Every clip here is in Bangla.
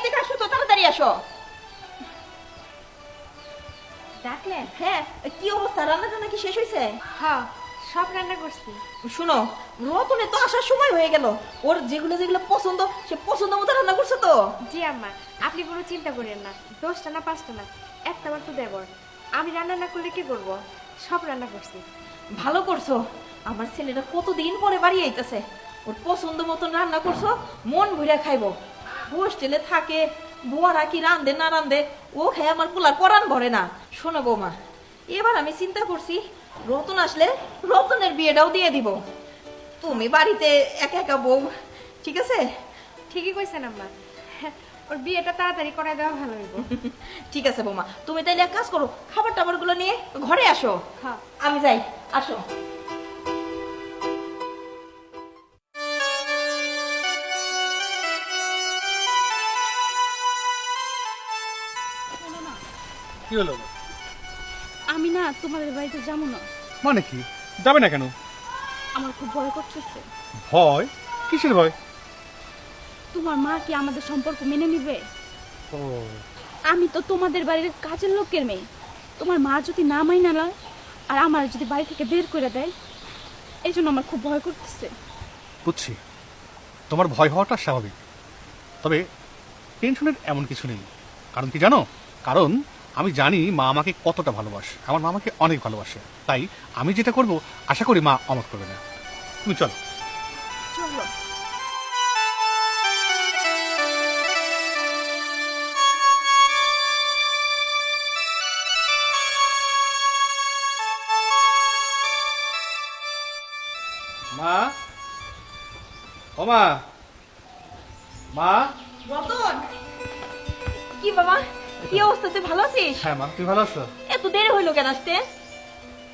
এদিকে আসো তো, তাড়াতাড়ি আসো। ডাকলেন? হ্যাঁ, কি অবস্থা? রান্না টান্না কি শেষ হয়েছে? হ্যাঁ, সব রান্না করছি। শুনো, রতনে তো আসার সময় হয়ে গেল, ওর যেগুলো যেগুলো পছন্দ সে পছন্দ মতো রান্না করছো তো? জি আম্মা, আপনি কোনো চিন্তা করেন না। 10টা না 5টা না, একটা বার তো দেবর। আমি রান্না না করলে কি করব? সব রান্না করছি। ভালো করছো, আমার ছেলেটা কতদিন পরে বাড়ি আইতেছে, ওর পছন্দ মতন রান্না করছো, মন ভরে খাইবো। হোস্টেলে থাকে, বুয়ারা কি রান্ধে না রান্ধে ও খায়, আমার পোলার পরাণ ভরে না। শোনো বৌমা, এবার আমি চিন্তা করছি রতন আসলে রতনের বিয়েটাও দিয়ে দিব। তুমি বাড়িতে একা একা বউ, ঠিক আছে? ঠিকই কইছেন আম্মা, ওর বিয়েটা তাড়াতাড়ি করায় দেওয়া ভালো হইব। ঠিক আছে বৌমা, তুমি তাইলে এক কাজ করো, খাবার টাবার গুলো নিয়ে ঘরে আসো। হ্যাঁ। আমি যাই, আসো। কি হলো? আমি না তোমাদের বাড়িতে যাবো না। মানে কি? যাবে না কেন? আমার খুব ভয় করতেছে। ভয়? কিসের ভয়? তোমার মা কি আমাদের সম্পর্ক মেনে নিবে? ও, আমি তো তোমাদের বাড়ির কাজের লোকের মেয়ে। তোমার মা যদি না মাইনা লয় আর আমার যদি বাড়ি থেকে বের করে দেয়, এই জন্য আমার খুব ভয় করতেছে। বুঝছি, তোমার ভয় হওয়াটা স্বাভাবিক। তবে টেনশনের এমন কিছু নেই। কারণ কি জানো? কারণ আমি জানি মা আমাকে কতটা ভালোবাসে। আমার মা আমাকে অনেক ভালোবাসে। তাই আমি যেটা করব আশা করি মা অমত করবে না। তুমি চলো। চলো। মা, ও মা, মা। রতন, কি বাবা, কি অবস্থা? তুই ভালো আছিস? হ্যাঁ মা, তুমি ভালো আছো? এত দেরি হইলো কেন আসতে?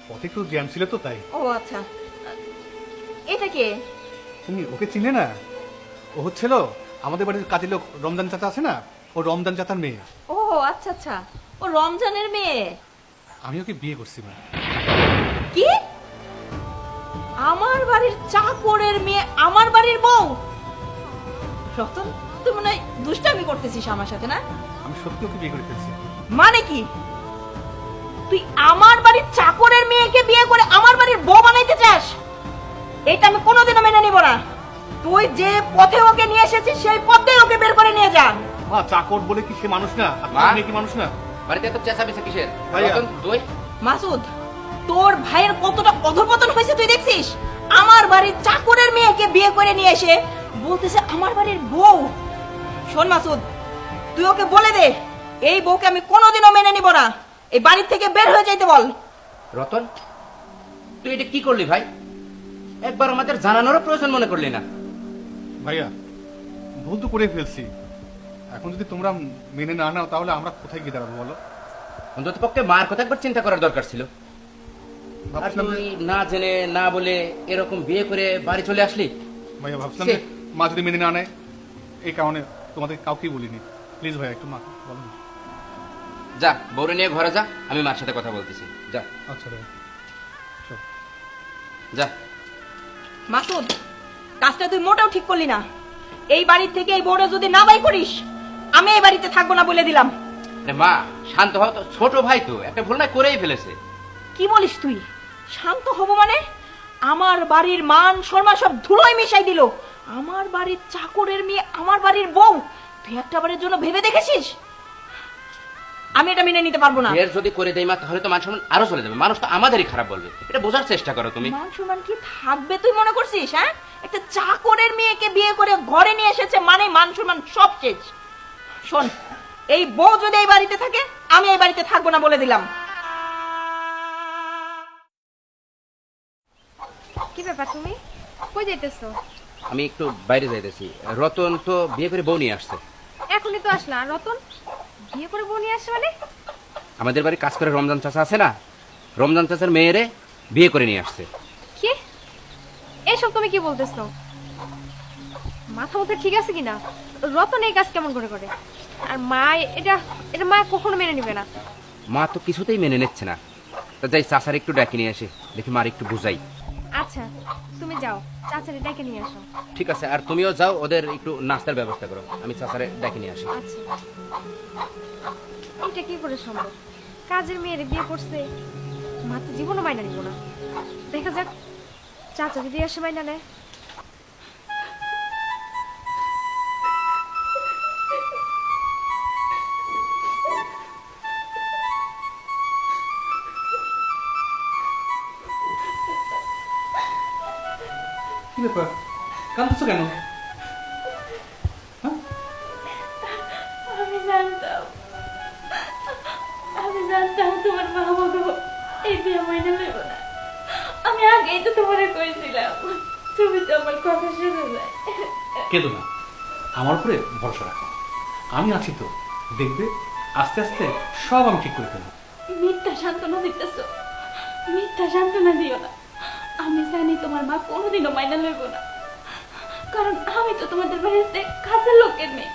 পথে একটু জ্যাম ছিল তো তাই। ও আচ্ছা, এটা কে? তুমি ওকে চিনে না? ও হচ্ছিল আমাদের বাড়ির কাজের লোক রমজান চাচা আছে না, ও রমজান চাচার মেয়ে। ও আচ্ছা আচ্ছা, ও রমজানের মেয়ে। আমি ওকে বিয়ে করছি মা। কি? আমার বাড়ির চাকরের মেয়ে আমার বাড়ির বউ? রতন, তুই মনে হয় দুষ্টামি করতেছিস আমার সাথে, না? আমি সত্যি ওকে বিয়ে করে ফেলছি। মানে কি? তুই আমার বাড়ির চাকরের মেয়েকে বিয়ে করে আমার বাড়ির বউ বানাইতে চাস? এটা আমি কোনোদিনও মেনে নিব না। তুই যে পথে ওকে নিয়ে এসেছিস সেই পথেই ওকে বের করে নিয়ে যা। মা, চাকর বলে কি সে মানুষ না? আর মা? তোর মেয়ে কি মানুষ না? বাড়িতে এত চেঁচামেচি কিসের? ভাইয়া। রতন, তুই মাসুদ, তোর ভাইয়ের কতটা অধঃপতন হয়েছে তুই দেখছিস? আমার বাড়ির চাকরের মেয়েকে বিয়ে করে নিয়ে এসে বলতেছে আমার বাড়ির বউ। শোন মাসুদ, তুই ওকে বলে দে এই বউকে আমি কোনোদিনও মেনে নিব না। এই বাড়ির থেকে বের হয়ে যাইতে বল। রতন, তুই এটা কি করলি ভাই? একবার আমাদের জানানোরও প্রয়োজন মনে করলি না? ভাইয়া, ভুল তো করে ফেলছি। এখন যদি তোমরা মেনে না নাও তাহলে আমরা কোথায় গিয়ে দাঁড়াবো বলো? অন্তত পক্ষে মার কথা একবার চিন্তা করার দরকার ছিল। আর ভাবছিলাম তুই না জেনে না বলে এরকম বিয়ে করে বাড়ি চলে আসলি। ভাইয়া, ভাবছিলাম সে- যে মা যদি মেনে না নেয়, এই কারণে তোমাদের কাউকেই বলিনি। প্লিজ ভাইয়া, একটু মা বলো না। যা, বউরে নিয়ে ঘরে যা, আমি মার সাথে কথা বলতেছি। যা আচ্ছা ভাইয়া, চল। যা। মাসুদ, কাজটা তুই মোটেও ঠিক করলি না। এই বাড়ির থেকে এই বউটা যদি না বাই করিস, আমি এই বাড়িতে থাকবো না বলে দিলাম। আরে মা, শান্ত হও তো, ছোট ভাই তো একটা ভুল না করেই ফেলেছে। কি বলিস তুই? শান্ত হব মানে? আমার বাড়ির মান সম্মান সব ধুলোয় মিশাই দিল। আমার বাড়ির চাকরের মেয়ে আমার বাড়ির বউ। তুই একটা বারের জন্য ভেবে দেখেছিস? আমি এটা মেনে নিতে পারবো না। এর যদি করে দেই মা, তাহলে তো মান সম্মান আরো চলে যাবে। মানুষ তো আমাদেরই খারাপ বলবে, এটা বোঝার চেষ্টা করো তুমি। মান সম্মান কি থাকবে তুই মনে করছিস? হ্যাঁ, একটা চাকরের মেয়েকে বিয়ে করে ঘরে নিয়ে এসেছে মানে মান সম্মান সব শেষ। শোন, এই বউ যদি এই বাড়িতে থাকে, আমি এই বাড়িতে থাকবো না বলে দিলাম। কি ব্যাপার, তুমি কই যাইতেছো? আমি একটু বাইরে যাইতেছি। রতন তো বিয়ে করে বউ নিয়ে আসছে। এখনই তো আসলা। রতন বিয়ে করে বউ নিয়ে আসছে মানে? আমাদের বাড়ি কাজ করে রমজান চাচা আছে না, রমজান চাচার মেয়েরে বিয়ে করে নিয়ে আসছে। কি এইসব তুমি কি বলতেছো? মাথা মতো ঠিক আছে কিনা? রতন এই কাজ কেমন করে করে? আর মা এটা এটা মা কখনো মেনে নিবে না। মা তো কিছুতেই মেনে নিচ্ছে না। তা যাই, চাচার একটু ডাকি নিয়ে আসে, দেখি মার একটু বুঝাই। আচ্ছা, তুমি যাও চাচারে ডেকে নিয়ে আসো। ঠিক আছে, আর তুমিও যাও, ওদের একটু নাস্তার ব্যবস্থা করো, আমি চাচারে ডেকে নিয়ে আসি। আচ্ছা, এটা কি করে সম্ভব? কাজের মেয়ের বিয়ে করছে, মা তো জীবনও মাইনা নিব না। দেখা যাক চাচা যদি আসে মাইনা নেয়। কি ব্যাপার, কাঁদছো কেন? হ্যাঁ? আমি জানতাম তোমার মা আমাকে এই বিয়ে মাইনে নেব না। আমি আগেই তো তোমারে কইছিলাম, তুমি তো আমার কথা শুনে যায়। কেঁদো না, আমার উপরে ভরসা রাখো, আমি আছি তো, দেখবে আস্তে আস্তে সব আমি ঠিক করে ফেলবো। মিথ্যা সান্ত্বনা দিতেছ, মিথ্যা সান্ত্বনা দিও না। আমি জানি তোমার মা কোনোদিনও মাইনা লইব না, কারণ আমি তো তোমাদের বাড়িতে কাজের লোকের মেয়ে,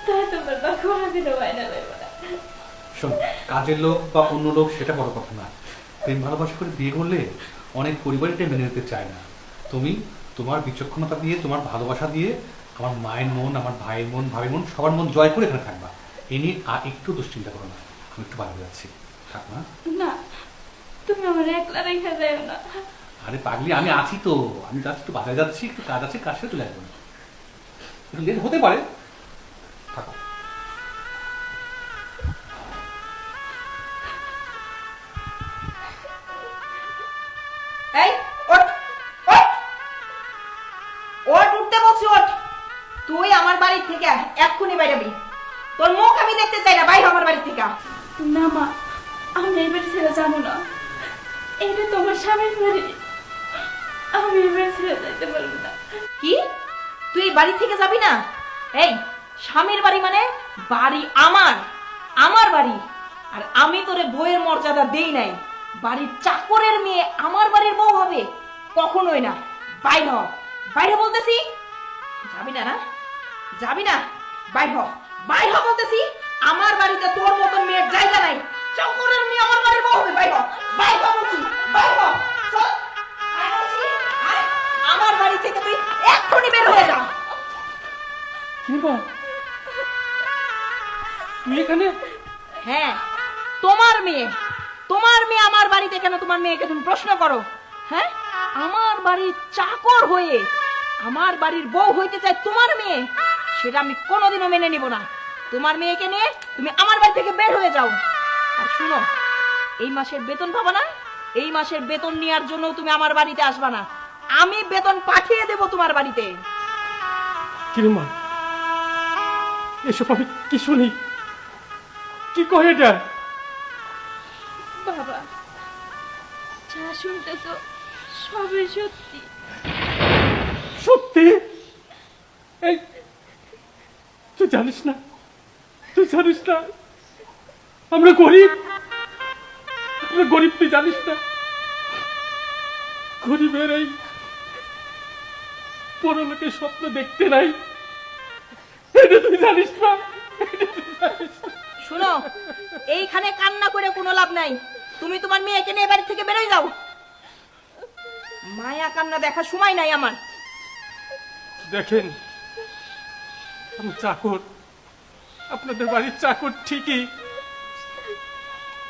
তাই তোমার মা কোনোদিনও মাইনা লইব না। শোন, কাজের লোক বা অন্য লোক সেটা বড় কথা না, প্রেম ভালোবাসা করে বিয়ে করলে অনেক পরিবারই এটা মেনে নিতে চায় না। তুমি তোমার বিচক্ষণতা দিয়ে, তোমার ভালোবাসা দিয়ে আমার মায়ের মন, আমার ভাইয়ের মন, ভাবির মন, সবার মন জয় করে এখানে থাকবা। এ নিয়ে আর একটু দুশ্চিন্তা করো না, আমি একটু বাইরে যাচ্ছি, থাক না। না, তুমি আমার একলা রেখে যাও না। আরে পাগলি, আমি আছি তো, আমি যাচ্ছি, একটু বাজারে যাচ্ছি, একটু কাজ আছে, কাজ সেরে চলে আসবো, একটু লেট হতে পারে, থাকো। এই ওঠ, ওঠ, ওঠ, উঠতে বলছি, ওঠ। তুই আমার বাড়ি থেকে এক্ষুনি বাইরাবি, তোর মুখ আমি দেখতে চাই না, বাইরে আমার বাড়ি থেকে। না মা, আমি এই বাড়ি ছেড়ে যাবো না, এটা তোমার স্বামীর বাড়ি, আমি এই বাড়ি ছেড়ে যাইতে পারবো না। কি, তুই এই বাড়ি থেকে যাবি না? এই স্বামীর বাড়ি মানে বাড়ি আমার, আমার বাড়ি, আর আমি তোরে বউয়ের মর্যাদা দেই নাই। বাড়ির চাকরের মেয়ে আমার বাড়ির বউ হবে? কখনোই না। বাইর হ, বাইরে বলতেছি। যাবি না? না যাবি না? বাইর হ, বাইর হ বলতেছি। আমার বাড়িতে তোর মতন মেয়ের জায়গা নাই। চাকরের মেয়ে আমার বাড়ির বউ হবে? বাইর হ, বাইর হ বলছি, বাইর হ। চল, আয় বলছি, আয়। আমার বাড়ি থেকে তুই এক্ষুনি বের হয়ে যা। তুই এখানে? হ্যাঁ, তোমার মেয়ে, তোমার মেয়ে আমার বাড়িতে কেন? তোমার মেয়েকে তুমি প্রশ্ন করো। হ্যাঁ, আমার বাড়ির চাকর হয়ে আমার বাড়ির বউ হইতে চাই তোমার মেয়ে, সেটা আমি কোনোদিনও মেনে নিব না। তোমার মেয়েকে নিয়ে তুমি আমার বাড়ি থেকে বের হয়ে যাও। আর শুনো, এই মাসের বেতন পাবা না, এই মাসের বেতন নেওয়ার জন্য তুমি আমার বাড়িতে আসবা না। আমি বেতন পাঠিয়ে দেব তোমার বাড়িতে। কিরমা, এসব আমি কি শুনি? কি কয় এটা? বাবা, যা শুনতেছ সবই সত্যি। সত্যি? এই, তুই জানিস না, তুই জানিস না আমরা গরিব, আমরা গরিব, তুই জানিস না? গরিবের এই পরলোকের স্বপ্ন দেখতে নাই, এটা তুই জানিস না? এটা তুই জানিস না? শুনো, এইখানে কান্না করে কোনো লাভ নাই। তুমি তোমার মেয়েকে নিয়ে বাড়ি থেকে বেরোয় যাও। মায়া কান্না দেখার সময় নাই আমার। দেখেন, আমি চাকর, আপনাদের বাড়ির চাকর ঠিকই,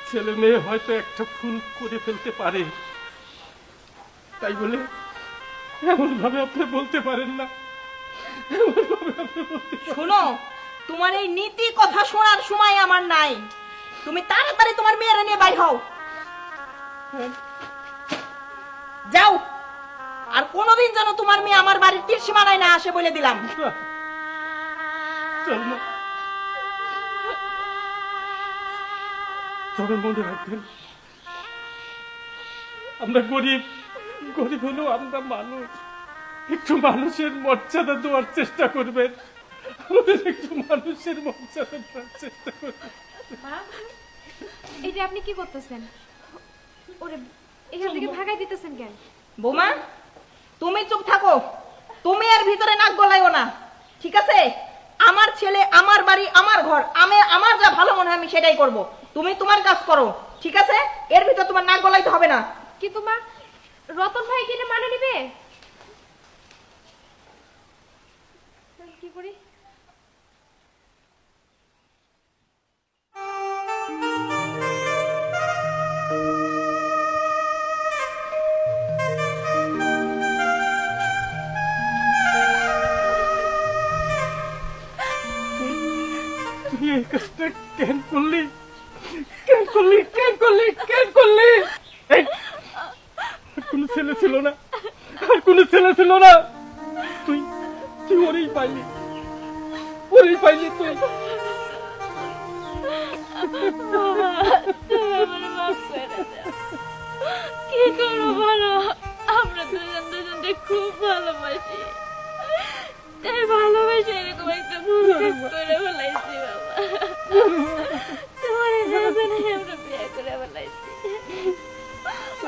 ছেলে মেয়ে হয়তো একটা ভুল করে ফেলতে পারে, তাই বলে এমন ভাবে আপনি বলতে পারেন না, এমন ভাবে আপনি বলতে পারেন না। শুনো, তোমার এই নীতি কথা শোনার সময় আমার নাই। তুমি তাড়াতাড়ি তোমার মেয়েরা নিয়ে বাইর হও, যাও। আর কোনোদিন যেন তোমার মেয়ে আমার বাড়ির তীর সীমানায় না আসে বলে দিলাম। চল না, তবে মনে রাখবেন, আমরা গরিব, গরিব হলেও আমরা মানুষ, একটু মানুষের মর্যাদা দেওয়ার চেষ্টা করবেন, আমাদের একটু মানুষের মর্যাদা দেওয়ার চেষ্টা করবেন। মা, এটা আপনি কি করতেছেন? ওরে এখান থেকে ভাগাই দিতেছেন কেন? বোমা, তুমি চুপ থাকো, তুমি এর ভিতরে নাক গলাইও না, ঠিক আছে? আমার ছেলে, আমার বাড়ি, আমার ঘর, আমি আমার যা ভালো মনে হয় আমি সেটাই করব। তুমি তোমার কাজ করো, ঠিক আছে? এর ভিতর তোমার নাক গলাইতে হবে না। কিন্তু মা, রতন ভাই কিনে মানে নিবে? কি করি? তুই এই কাজটা কেন করলি? কেন করলি? কেন করলি? কেন করলি? এই, আর কোনো ছেলে ছিল না, আর কোনো ছেলে ছিল না। তুই তুই ওরেই পাইলি, ওরেই পাইলি তুই। কি করবো বলো, আমরা দুজন দুজনকে খুব ভালোবাসি, তাই ভালোবাসি এরকম একটা ভুল কাজ করে ফেলাইছি বাবা। তোমার আমরা বিয়ে করে ফেলাইছি।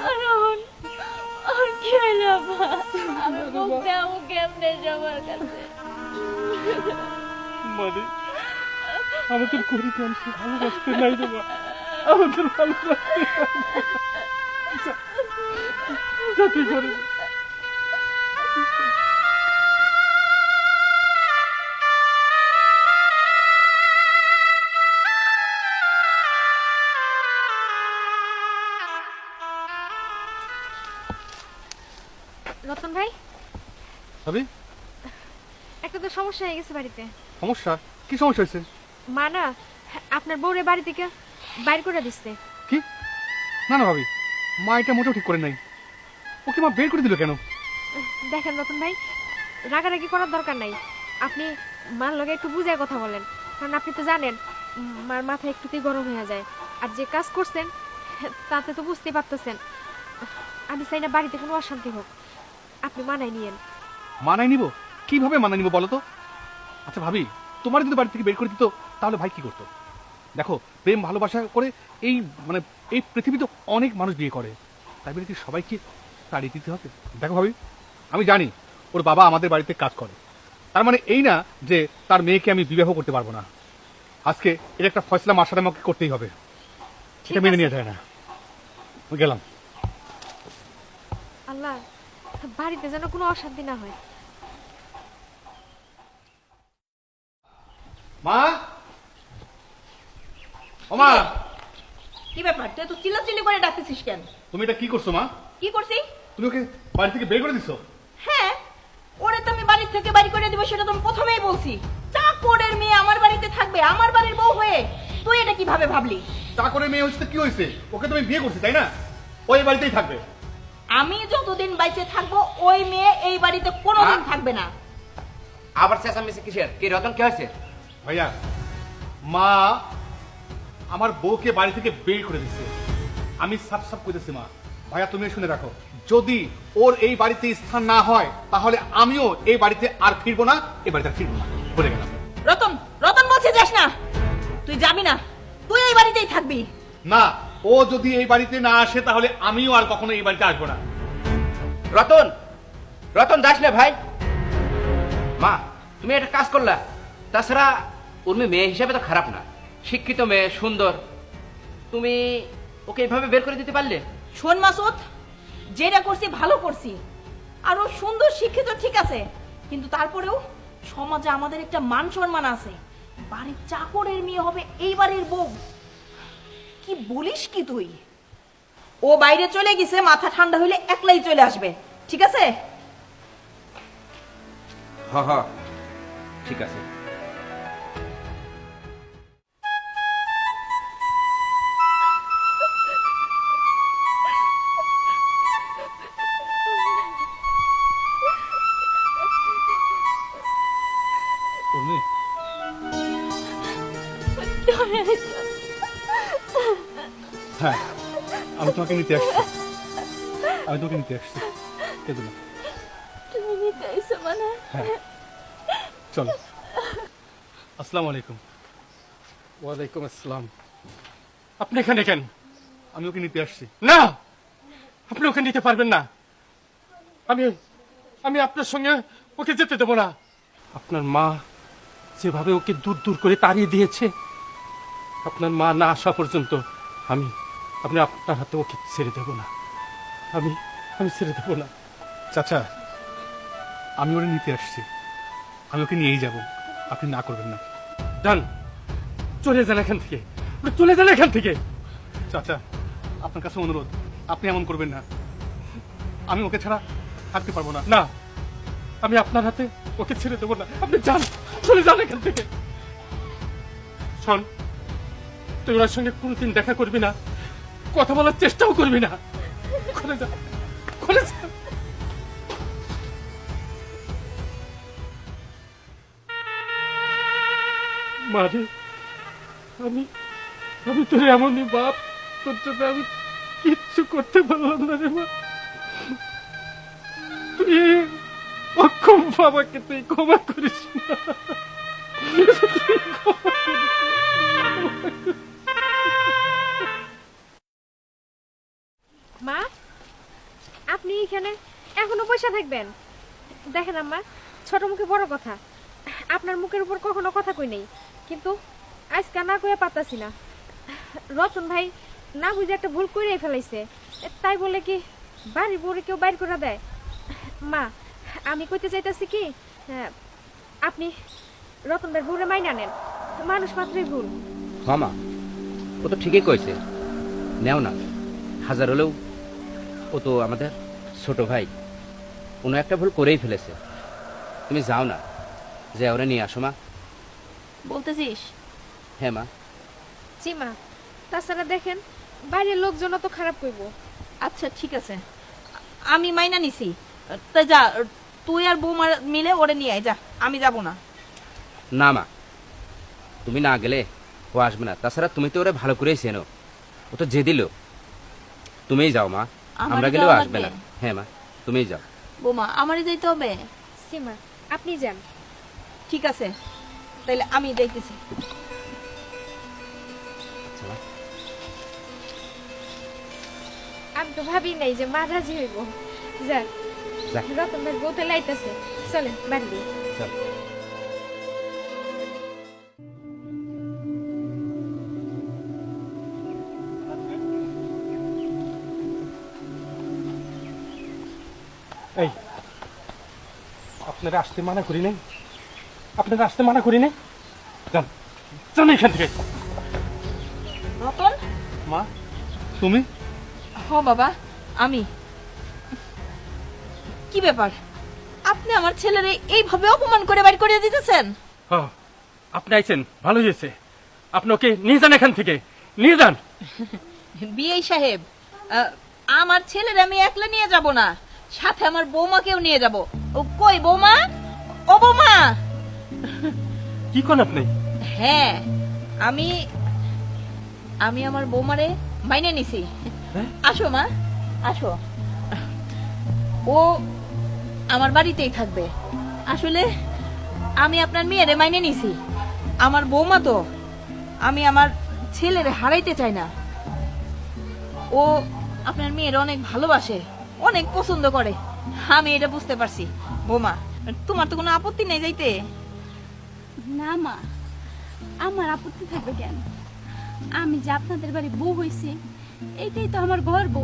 আর আর কি হইলো বাবা? আমি মুখ দেবো কেমনে সবার কাছে? মানে আমাদের গরিব মানুষকে ভালোবাসতে নাই রে মা, আমাদের ভালোবাসতে নাই। যা তুই করে যা। রতন ভাই, ভাবি, একটা তো সমস্যা হয়ে গেছে বাড়িতে। সমস্যা? কি সমস্যা হয়েছে? মা না আপনার বউরে বাড়ি থেকে বাইর করে দিচ্ছে। কি? না না ভাবি, মা এটা মোটেও ঠিক করে নাই। ওকে মা বের করে দিল কেন? দেখেন রতন ভাই, রাগারাগি করার দরকার নাই। আপনি মার লগে একটু বুঝায় কথা বলেন, কারণ আপনি তো জানেন মার মাথা একটুতেই গরম হয়ে যায়। আর যে কাজ করছেন তাতে তো বুঝতে পারতেছেন। আমি চাই না বাড়িতে কোনো অশান্তি হোক, আপনি মানাই নিয়েন। মানায় নিব? কিভাবে মানায় নিব বলো তো? আচ্ছা ভাবি, তোমার যদি বাড়ি থেকে বের করে দিত তাহলে ভাই কি করতো? দেখো, প্রেম ভালোবাসা করে এই মানে এই পৃথিবীতে অনেক মানুষ বিয়ে করে, তাই বলে কি সবাইকে তাড়িয়ে দিতে হবে? দেখো ভাবি, আমি জানি ওর বাবা আমাদের বাড়িতে কাজ করে, তার মানে এই না যে তার মেয়েকে আমি বিবাহ করতে পারবো না। আজকে এর একটা ফয়সলা মার সাথে আমাকে করতেই হবে, এটা মেনে নিয়ে যায় না। আমি গেলাম। আল্লাহ, বাড়িতে যেন কোনো অশান্তি না হয়। মা, ও মা, কি ব্যাপার, তুই তো চিল্লাচিল্লি করে ডাকতেছিস কেন? তুমি এটা কি করছো মা? কি করছি? তুমি ওকে বাড়ি থেকে বের করে দিছো? হ্যাঁ, ওরে তো আমি বাড়ি থেকে বাড়ি করে দিব, সেটা তো আমি প্রথমেই বলছি। চাকরের মেয়ে আমার বাড়িতে থাকবে, আমার বাড়ির বউ হয়ে। তুই এটা কিভাবে ভাবলি? চাকরের মেয়ে হচ্ছে কি হয়েছে? ওকে তুমি বিয়ে করছো তাই না? ওই বাড়িতেই থাকবে। আমি যতদিন বাইচে থাকবো ওই মেয়ে এই বাড়িতে কোনোদিন থাকবে না। আবার চেঁচামেচি কিসের? কি রতন, কি হয়েছে? ভাইয়া, মা আমার বউকে বাড়ি থেকে বের করে দিচ্ছে। আমি সাপ সাপ কইতেছি মা। ভাইয়া তুমি শুনে রাখো, যদি ওর এই বাড়িতে স্থান না হয় তাহলে আমিও এই বাড়িতে আর ফিরবো না, এই বাড়িতে আর ফিরবো না, বলে গেলাম। রতন, রতন বলছে যাস না, তুই যাবি না, তুই এই বাড়িতেই থাকবি। না, ও যদি এই বাড়িতে না আসে তাহলে আমিও আর কখনো এই বাড়িতে আসবো না। রতন, রতন যাস না ভাই। মা, তুমি একটা কাজ করলা। তাছাড়া উর্মি মেয়ে হিসাবে তো খারাপ না, শিক্ষিত মেয়ে, সুন্দর। তুমি ওকে এইভাবে বের করে দিতে পারলে? শোন মাসুদ, যেটা করছি ভালো করছি। আর ও সুন্দর শিক্ষিত ঠিক আছে, কিন্তু তারপরেও সমাজে আমাদের একটা মান সম্মান আছে। বাড়ির চাকরের মেয়ে হবে এই বাড়ির বউ। কি বলিস কি তুই? ও বাইরে চলে গেছে, মাথা ঠান্ডা হইলে একলাই চলে আসবে, ঠিক আছে? হ হ, ঠিক আছে। উর্মি, হ্যাঁ, আমি তোমাকে নিতে আসছি। আমি তোমাকে নিতে আসছি। কেঁদো না। তুমি নিতে আইছো মানে? হ্যাঁ, চলো। আসসালামু আলাইকুম। ওয়ালাইকুম আসসালাম। আপনি এখানে কেন? আমি ওকে নিতে আসছি। না, আপনি ওকে নিতে পারবেন না। আমি আমি আপনার সঙ্গে ওকে যেতে দেবো না। আপনার মা যেভাবে ওকে দূর দূর করে তাড়িয়ে দিয়েছে, আপনার মা না আসা পর্যন্ত আমি আপনার হাতে ওকে ছেড়ে দেব না। আমি ছেড়ে দেব না। চাচা, আমি ওরে নিতে আসছি। আমি ওকে নিয়েই যাব, আপনি না করবেন না। যান, চলে যান এখান থেকে, চলে যান এখান থেকে। চাচা, আপনার কাছে অনুরোধ, আপনি এমন করবেন না। আমি ওকে ছাড়া থাকতে পারবো না। না, আমি আপনার হাতে ওকে ছেড়ে দেবো না। আপনি যান, চলে যান এখান থেকে। শোন, তুই ওনার সঙ্গে কোনোদিন দেখা করবি না, কথা বলার চেষ্টাও করবি না। খুলে যা, খুলে যা। মারে, আমি আমি তোর এমনই বাপ, তোর জন্য আমি কিচ্ছু করতে পারলাম না রে মা। তুই অক্ষম বাবাকে তুই ক্ষমা করিস না। তুই ক্ষমা করিস না। মা, আপনি এখানে এখনো পয়সা থাকবেন? দেখেন আম্মা, ছোট মুখে বড় কথা, আপনার মুখের উপর কখনো কথা কই নেই, কিন্তু আজকে না কইয়া পাতাছি না। রতন ভাই না বুঝে একটা ভুল কইরাই ফেলাইছে, তাই বলে কি বাড়ির বউরে কেউ বাইর করে দেয়? মা, আমি কইতে চাইতাছি কি, আপনি রতন ভাইয়ের বউরে মাইনা নেন, মানুষ মাত্রই ভুল। হ্যাঁ মা, ও তো ঠিকই কইছে, নেও না। হাজার হলেও ও তো আমাদের ছোট ভাই, কোনো একটা ভুল করেই ফেলেছে। তুমি যাও না, যে ওরা নিয়ে আসো মা। বলতেছিস? হ্যাঁ মা। জি মা, তাছাড়া দেখেন বাইরের লোকজন তো খারাপ কইব। আচ্ছা ঠিক আছে, আমি মাইনা নিছি। তা যা, তুই আর বৌমা মিলে ওরে নিয়ে আয়, যা, আমি যাব না। না মা, তুমি না গেলে ও আসবে না। তাছাড়া তুমি তো ওরা ভালো করেই চেনো, ও তো যে দিল। তুমিই যাও মা, আমারই আমরা গেলেও যাওয়া আসবে না। লাগবে? হ্যাঁ মা, তুমিই যাও। বৌমা, আমারই যাইতে হবে? সীমা, আপনি যান। ঠিক আছে, তাইলে আমি যাইতেছি। আচ্ছা মা। আমি তো ভাবি নাই যে মা রাজি হইব। যান, যা। রতন ভাই বউতে লাইতেছে, চলেন বাড়ি দিয়ে। চল। এই, আপনারা আসতে মানা করি নাই, আপনারা আসতে মানা করি নাই। যান, যান এখান থেকে। রতন? মা, তুমি? হ বাবা, আমি। কি ব্যাপার, আপনি আমার ছেলেরে এইভাবে অপমান করে বাইর করে দিতেছেন? হ্যাঁ, আপনি আইছেন, ভালো হয়েছে। আপনি ওকে নিয়ে যান এখান থেকে, নিয়ে যান। বিয়ে সাহেব, আমার ছেলের আমি একলা নিয়ে যাব না, সাথে আমার বৌমাকেও নিয়ে যাব। ও কই বৌমা? ও বৌমা! কি করেন আপনি? হ্যাঁ, আমি আমি আমার বৌমারে মাইনে নিছি। হ্যাঁ? আসো মা, আসো। ও আমার বাড়িতেই থাকবে। আসলে আমি আপনার মেয়েরে মাইনে নিছি। আমার বৌমা তো, আমি আমার ছেলেরে হারাইতে চাই না। ও আপনার মেয়ের অনেক ভালোবাসে, অনেক পছন্দ করে, আমি এটা বুঝতে পারছি। বৌমা, তোমার তো কোনো আপত্তি নেই যাইতে? না মা, আমার আপত্তি থাকবে কেন? আমি যে আপনাদের বাড়ি বউ হইছি, এইটাই তো আমার গর্ব।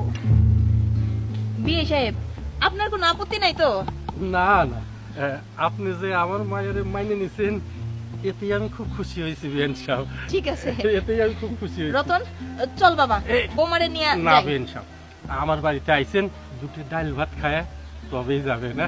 বিয়ে সাহেব, আপনার কোনো আপত্তি নাই তো? না না, আপনি যে আমার মায়ের মাইনে নিছেন, এতেই আমি খুব খুশি হয়েছি বিয়ান সাহেব। ঠিক আছে। এতেই আমি খুব খুশি হয়েছি। রতন, চল বাবা, এই, বৌমারে নিয়ে না যাই। বিয়ান সাহেব, আমার বাড়িতে আইছেন, দুটো ডাল ভাত খায়া তবেই যাবে না।